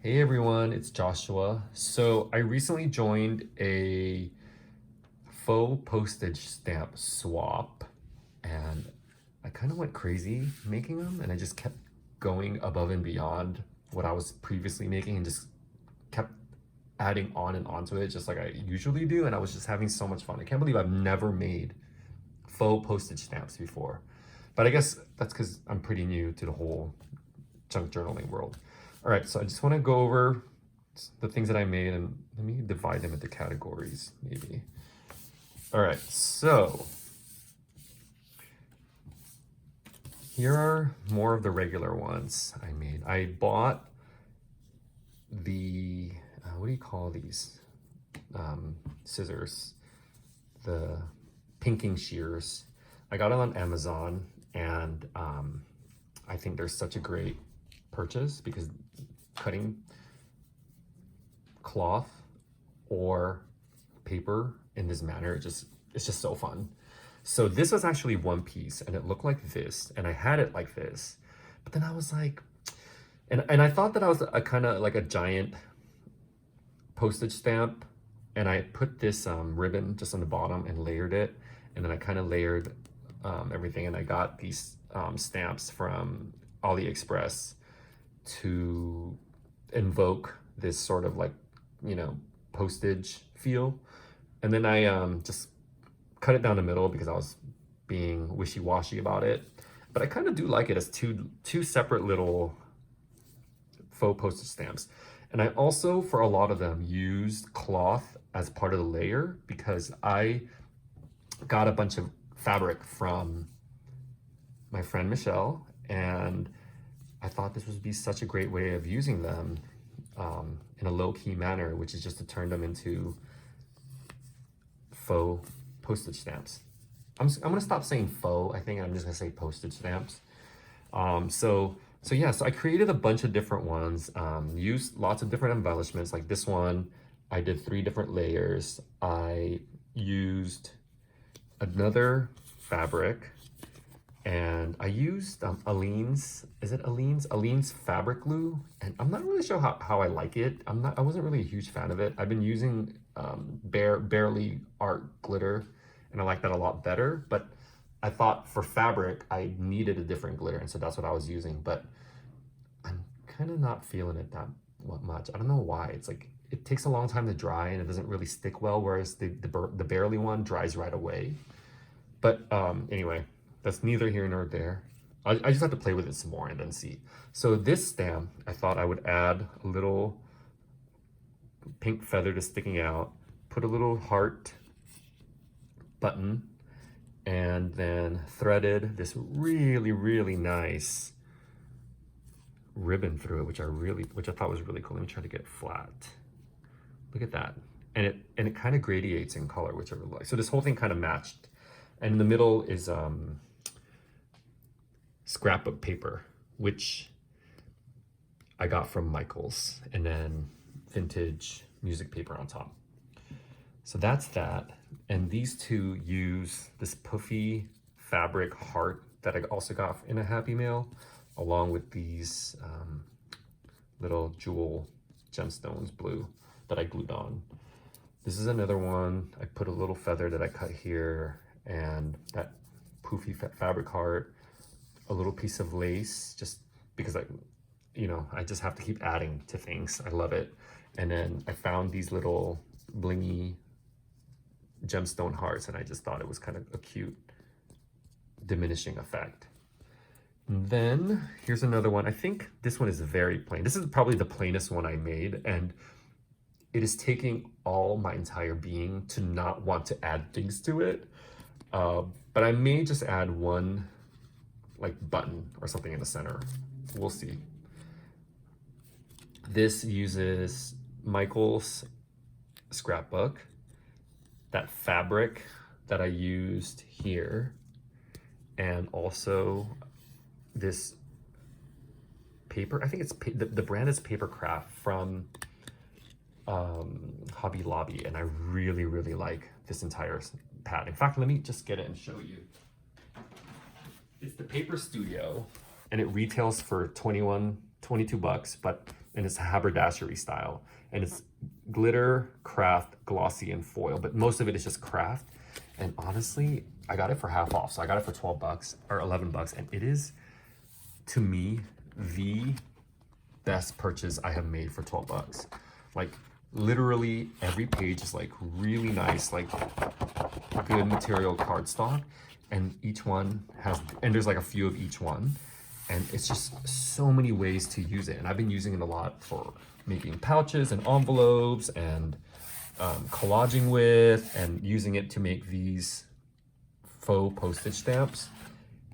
Hey everyone, it's Joshua. So I recently joined a faux postage stamp swap and I kind of went crazy making them and I just kept going above and beyond what I was previously making and just kept adding on and on to it just like I usually do, and I was just having so much fun. I can't believe I've never made faux postage stamps before. But I guess that's because I'm pretty new to the whole junk journaling world. All right, so I just want to go over the things that I made and let me divide them into categories maybe. All right, so here are more of the regular ones I made. I bought the, what do you call these? Scissors, the pinking shears. I got it on Amazon and I think they're such a great purchase because cutting cloth or paper in this manner it's just so fun. So this was actually one piece and it looked like this and I had it like this, but then I was like, and I thought that I was a kind of like a giant postage stamp, and I put this ribbon just on the bottom and layered it, and then I kind of layered everything, and I got these stamps from AliExpress to invoke this sort of like, you know, postage feel. And then I just cut it down the middle because I was being wishy-washy about it. But I kind of do like it as two separate little faux postage stamps. And I also, for a lot of them, used cloth as part of the layer because I got a bunch of fabric from my friend Michelle, and I thought this would be such a great way of using them in a low-key manner, which is just to turn them into faux postage stamps. I'm gonna stop saying faux. I think I'm just gonna say postage stamps. So I created a bunch of different ones, used lots of different embellishments. Like this one, I did 3 different layers. I used another fabric, and I used Aleene's, is it Aleene's? Aleene's fabric glue, and I'm not really sure how I like it. I wasn't really a huge fan of it. I've been using Barely Art glitter, and I like that a lot better, but I thought for fabric, I needed a different glitter, and so that's what I was using, but I'm kind of not feeling it that much. I don't know why. It's like, it takes a long time to dry, and it doesn't really stick well, whereas the Barely one dries right away. But anyway, that's neither here nor there. I just have to play with it some more and then see. So this stamp, I thought I would add a little pink feather just sticking out, put a little heart button, and then threaded this really, really nice ribbon through it, which I thought was really cool. Let me try to get it flat. Look at that. And it kind of gradiates in color, which I really like. So this whole thing kind of matched. And in the middle is scrapbook paper, which I got from Michael's, and then vintage music paper on top. So that's that. And these two use this puffy fabric heart that I also got in a Happy Mail, along with these little jewel gemstones blue that I glued on. This is another one. I put a little feather that I cut here, and that poofy fabric heart, a little piece of lace, just because I just have to keep adding to things. I love it. And then I found these little blingy gemstone hearts, and I just thought it was kind of a cute diminishing effect. And then here's another one. I think this one is very plain. This is probably the plainest one I made, and it is taking all my entire being to not want to add things to it. But I may just add one like button or something in the center. We'll see. This uses Michael's scrapbook, that fabric that I used here, and also this paper. I think it's the brand is Papercraft from Hobby Lobby, and I really, really like this entire pad. In fact, let me just get it and show you. It's the Paper Studio, and it retails for 22 bucks, but and it's haberdashery style. And it's glitter, craft, glossy, and foil, but most of it is just craft. And honestly, I got it for half off. So I got it for 12 bucks or 11 bucks. And it is, to me, the best purchase I have made for 12 bucks. Like literally every page is like really nice, like good material cardstock. And each one has, and there's like a few of each one. And it's just so many ways to use it. And I've been using it a lot for making pouches and envelopes and collaging with, and using it to make these faux postage stamps.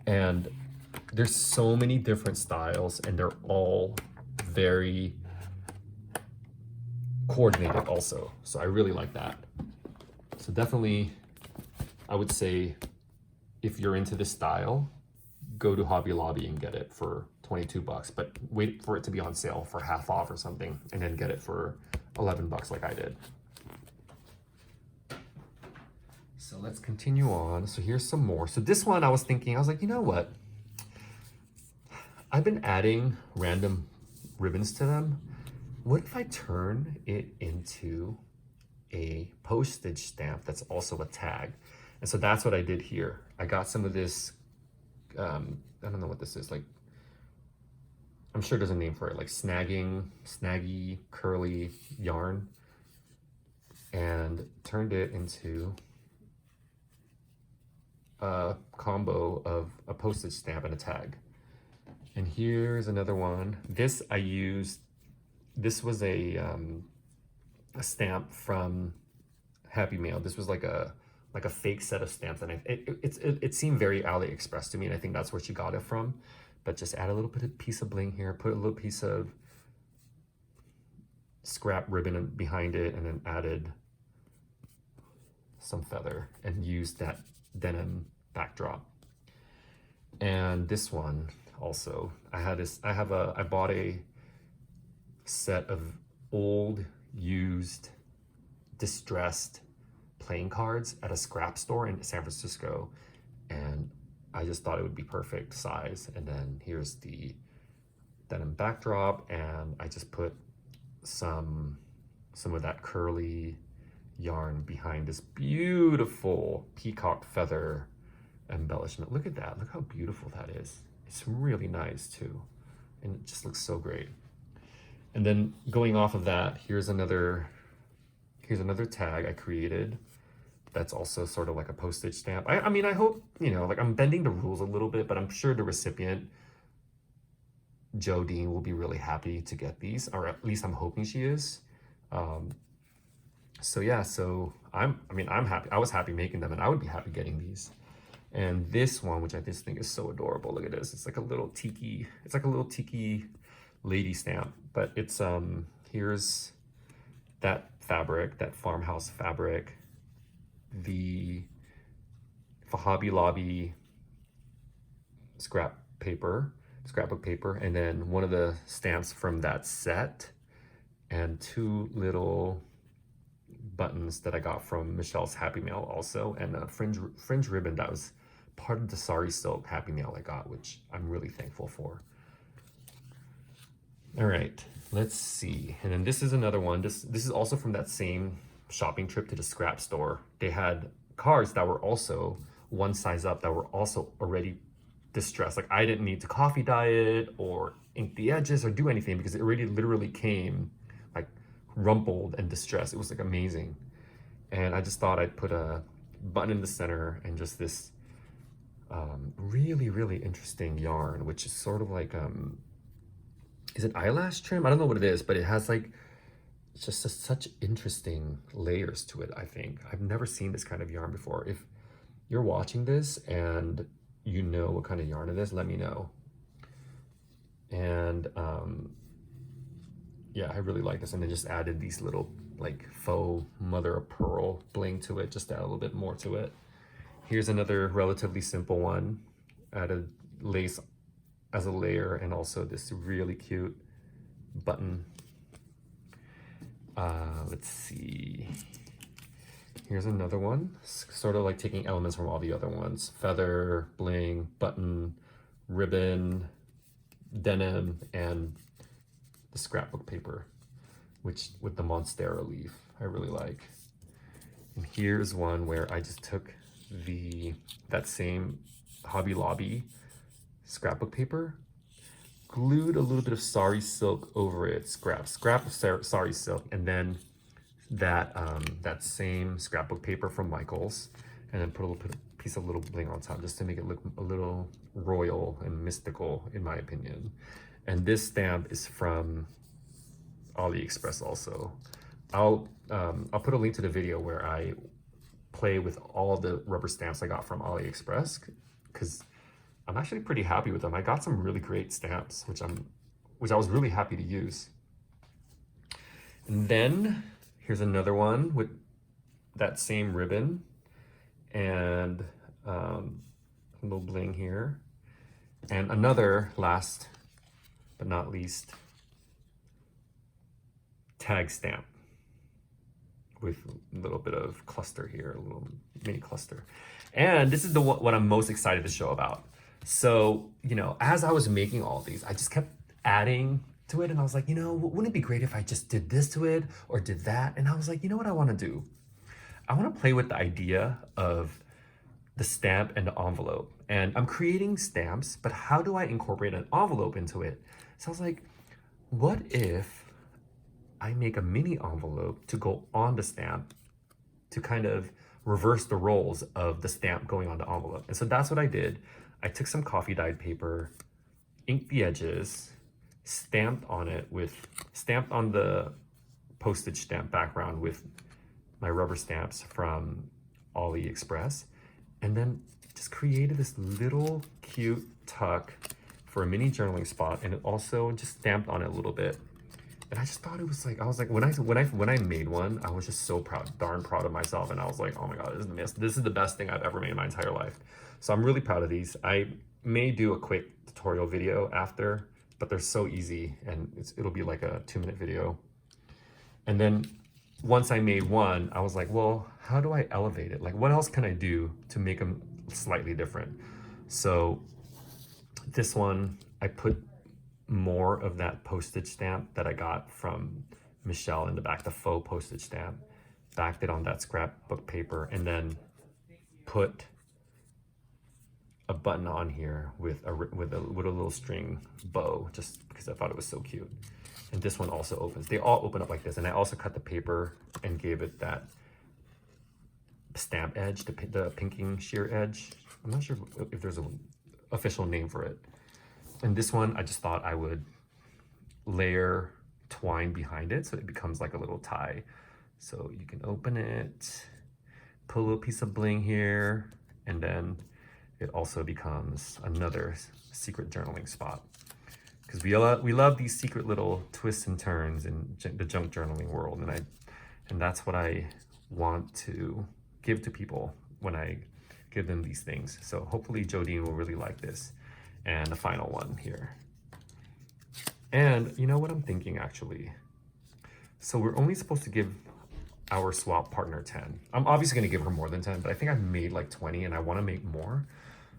And there's so many different styles, and they're all very coordinated also. So I really like that. So definitely, I would say if you're into this style, go to Hobby Lobby and get it for 22 bucks, but wait for it to be on sale for half off or something, and then get it for 11 bucks like I did. So let's continue on. So here's some more. So this one I was thinking, I was like, you know what? I've been adding random ribbons to them. What if I turn it into a postage stamp that's also a tag? And so that's what I did here. I got some of this, I don't know what this is, like, I'm sure there's a name for it, like snaggy, curly yarn, and turned it into a combo of a postage stamp and a tag. And here's another one. This I used, this was a stamp from Happy Mail. This was like a fake set of stamps, and it seemed very AliExpress to me, and I think that's where she got it from. But just add a little bit of piece of bling here, put a little piece of scrap ribbon behind it, and then added some feather and used that denim backdrop. And this one also, I bought a set of old, used, distressed playing cards at a scrap store in San Francisco, and I just thought it would be perfect size. And then here's the denim backdrop, and I just put some of that curly yarn behind this beautiful peacock feather embellishment. Look at that, look how beautiful that is. It's really nice too, and it just looks so great. And then going off of that, here's another tag I created that's also sort of like a postage stamp. I mean, I hope, you know, like I'm bending the rules a little bit, but I'm sure the recipient, Joe Dean, will be really happy to get these, or at least I'm hoping she is. So yeah, so I'm happy. I was happy making them, and I would be happy getting these. And this one, which I just think is so adorable. Look at this. It's like a little tiki. It's like a little tiki lady stamp, but it's here's that fabric, that farmhouse fabric, the Hobby Lobby scrapbook paper, and then one of the stamps from that set, and two little buttons that I got from Michelle's Happy Mail also, and a fringe ribbon that was part of the Sari Silk Happy Mail I got, which I'm really thankful for. All right, let's see. And then this is another one. This is also from that same shopping trip to the scrap store. They had cards that were also one size up, that were also already distressed. Like I didn't need to coffee dye it or ink the edges or do anything, because it already literally came like rumpled and distressed. It was like amazing. And I just thought I'd put a button in the center and just this really interesting yarn, which is sort of like is it eyelash trim? I don't know what it is, but it has like just such interesting layers to it. I think I've never seen this kind of yarn before. If you're watching this and you know what kind of yarn it is, let me know. And yeah, I really like this. And I just added these little like faux mother of pearl bling to it, just to add a little bit more to it. Here's another relatively simple one. Added lace as a layer, and also this really cute button. Let's see. Here's another one, sort of like taking elements from all the other ones. Feather, bling, button, ribbon, denim, and the scrapbook paper, which with the Monstera leaf, I really like. And here's one where I just took that same Hobby Lobby scrapbook paper, glued a little bit of sari silk over it, scrap of sari silk, and then that same scrapbook paper from Michaels, and then put a piece of little bling on top just to make it look a little royal and mystical, in my opinion. And this stamp is from AliExpress also. I'll put a link to the video where I play with all the rubber stamps I got from AliExpress, because I'm actually pretty happy with them. I got some really great stamps, which I was really happy to use. And then here's another one with that same ribbon and a little bling here. And another, last but not least, tag stamp with a little bit of cluster here, a little mini cluster. And this is what I'm most excited to show about. So, you know, as I was making all these, I just kept adding to it, and I was like, you know, wouldn't it be great if I just did this to it or did that? And I was like, you know what I want to do? I want to play with the idea of the stamp and the envelope. And I'm creating stamps, but how do I incorporate an envelope into it? So I was like, what if I make a mini envelope to go on the stamp to kind of reverse the roles of the stamp going on the envelope? And so that's what I did. I took some coffee dyed paper, inked the edges, stamped on the postage stamp background with my rubber stamps from AliExpress, and then just created this little cute tuck for a mini journaling spot, and it also just stamped on it a little bit. And I just thought it was like, I was like, when I made one, I was just so darn proud of myself. And I was like, oh my God, this is the best thing I've ever made in my entire life. So I'm really proud of these. I may do a quick tutorial video after, but they're so easy, and it'll be like a 2-minute video. And then once I made one, I was like, well, how do I elevate it? Like, what else can I do to make them slightly different? So this one, I put more of that postage stamp that I got from Michelle in the back, the faux postage stamp, backed it on that scrapbook paper, and then put a button on here with a little string bow, just because I thought it was so cute. And this one also opens. They all open up like this. And I also cut the paper and gave it that stamp edge, the pinking shear edge. I'm not sure if there's an official name for it. And this one, I just thought I would layer twine behind it so it becomes like a little tie. So you can open it, put a little piece of bling here, and then it also becomes another secret journaling spot. Because we love these secret little twists and turns in the junk journaling world, and that's what I want to give to people when I give them these things. So hopefully Jodine will really like this. And the final one here. And you know what I'm thinking, actually? So we're only supposed to give our swap partner 10. I'm obviously going to give her more than 10, but I think I've made like 20 and I want to make more.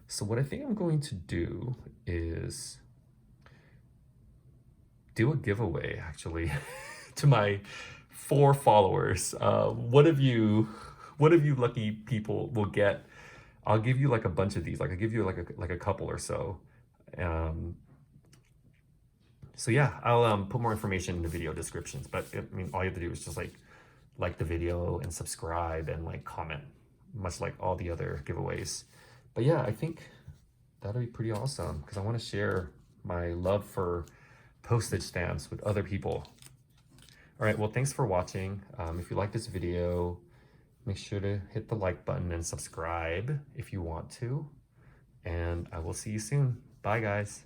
So what I think I'm going to do is do a giveaway, actually, to my 4 followers. One of you lucky people will get, I'll give you like a bunch of these. Like I'll give you like a couple or so. So yeah, I'll put more information in the video descriptions, but I mean, all you have to do is just like the video and subscribe and like comment, much like all the other giveaways. But yeah, I think that'll be pretty awesome because I want to share my love for postage stamps with other people. All right, well, thanks for watching. If you like this video, make sure to hit the like button and subscribe if you want to. And I will see you soon. Bye, guys.